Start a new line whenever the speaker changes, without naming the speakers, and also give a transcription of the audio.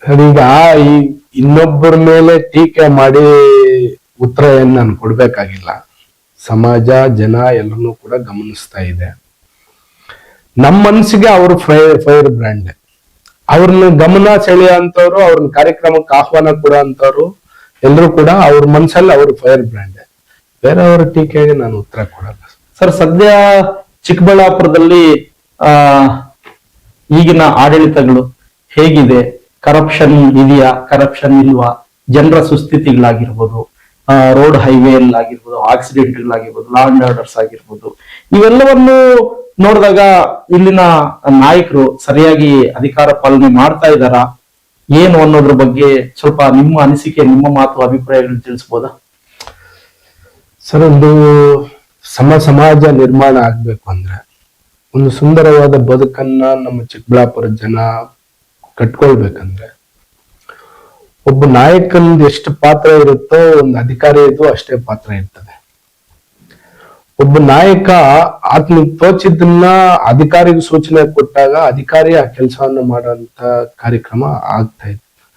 ಈಗ ಈ ಇನ್ನೊಬ್ಬರ ಮೇಲೆ ಟೀಕೆ ಮಾಡಿ ಉತ್ತರ ಏನ್ ನಾನು ಕೊಡ್ಬೇಕಾಗಿಲ್ಲ. ಸಮಾಜ, ಜನ ಎಲ್ಲರನ್ನೂ ಕೂಡ ಗಮನಿಸ್ತಾ ಇದೆ. ನಮ್ಮ ಮನಸ್ಸಿಗೆ ಅವರು ಫೈರ್ ಬ್ರ್ಯಾಂಡ್. ಅವ್ರನ್ನ ಗಮನ ಸೆಳೆಯೋ ಅಂತವ್ರು, ಅವ್ರನ್ನ ಕಾರ್ಯಕ್ರಮಕ್ಕೆ ಆಹ್ವಾನ ಕೊಡೋ ಅಂತವ್ರು ಎಲ್ಲರೂ ಕೂಡ ಅವ್ರ ಮನ್ಸಲ್ಲಿ ಅವ್ರ ಫೈರ್ ಬ್ರ್ಯಾಂಡ್. ಬೇರೆಯವರ ಟೀಕೆಗೆ ನಾನು ಉತ್ತರ ಕೊಡಲ್ಲ.
ಸರ್, ಸದ್ಯ ಚಿಕ್ಕಬಳ್ಳಾಪುರದಲ್ಲಿ ಈಗಿನ ಆಡಳಿತಗಳು ಹೇಗಿದೆ? ಕರಪ್ಷನ್ ಇದೆಯಾ, ಕರಪ್ಷನ್ ಇಲ್ವಾ? ಜನರ ಸುಸ್ಥಿತಿಗಳಾಗಿರ್ಬೋದು, ರೋಡ್ ಹೈವೇ ಆಗಿರ್ಬೋದು, ಆಕ್ಸಿಡೆಂಟ್ಗಳಾಗಿರ್ಬೋದು, ಲಾ ಅಂಡ್ ಆರ್ಡರ್ಸ್ ಆಗಿರ್ಬೋದು, ಇವೆಲ್ಲವನ್ನು ನೋಡಿದಾಗ ಇಲ್ಲಿನ ನಾಯಕರು ಸರಿಯಾಗಿ ಅಧಿಕಾರ ಪಾಲನೆ ಮಾಡ್ತಾ ಇದ್ದಾರಾ ಏನು ಅನ್ನೋದ್ರ ಬಗ್ಗೆ ಸ್ವಲ್ಪ ನಿಮ್ಮ ಅನಿಸಿಕೆ, ನಿಮ್ಮ ಮಾತು, ಅಭಿಪ್ರಾಯಗಳನ್ನು ತಿಳಿಸ್ಬೋದಾ?
ಸರ್, ಒಂದು ಸಮಾಜ ನಿರ್ಮಾಣ ಆಗ್ಬೇಕು ಅಂದ್ರೆ, ಒಂದು ಸುಂದರವಾದ ಬದುಕನ್ನ ನಮ್ಮ ಚಿಕ್ಕಬಳ್ಳಾಪುರ ಜನ ಕಟ್ಕೊಳ್ಬೇಕಂದ್ರೆ, ಒಬ್ಬ ನಾಯಕಂದು ಎಷ್ಟು ಪಾತ್ರ ಇರುತ್ತೋ ಒಂದು ಅಧಿಕಾರಿಯದು ಅಷ್ಟೇ ಪಾತ್ರ ಇರ್ತದೆ. ಒಬ್ಬ ನಾಯಕ ಆತನ ತೋಚಿದ್ದನ್ನ ಅಧಿಕಾರಿಗೆ ಸೂಚನೆ ಕೊಟ್ಟಾಗ ಅಧಿಕಾರಿ ಆ ಕೆಲಸವನ್ನು ಮಾಡುವಂತ ಕಾರ್ಯಕ್ರಮ ಆಗ್ತಾ ಇತ್ತು.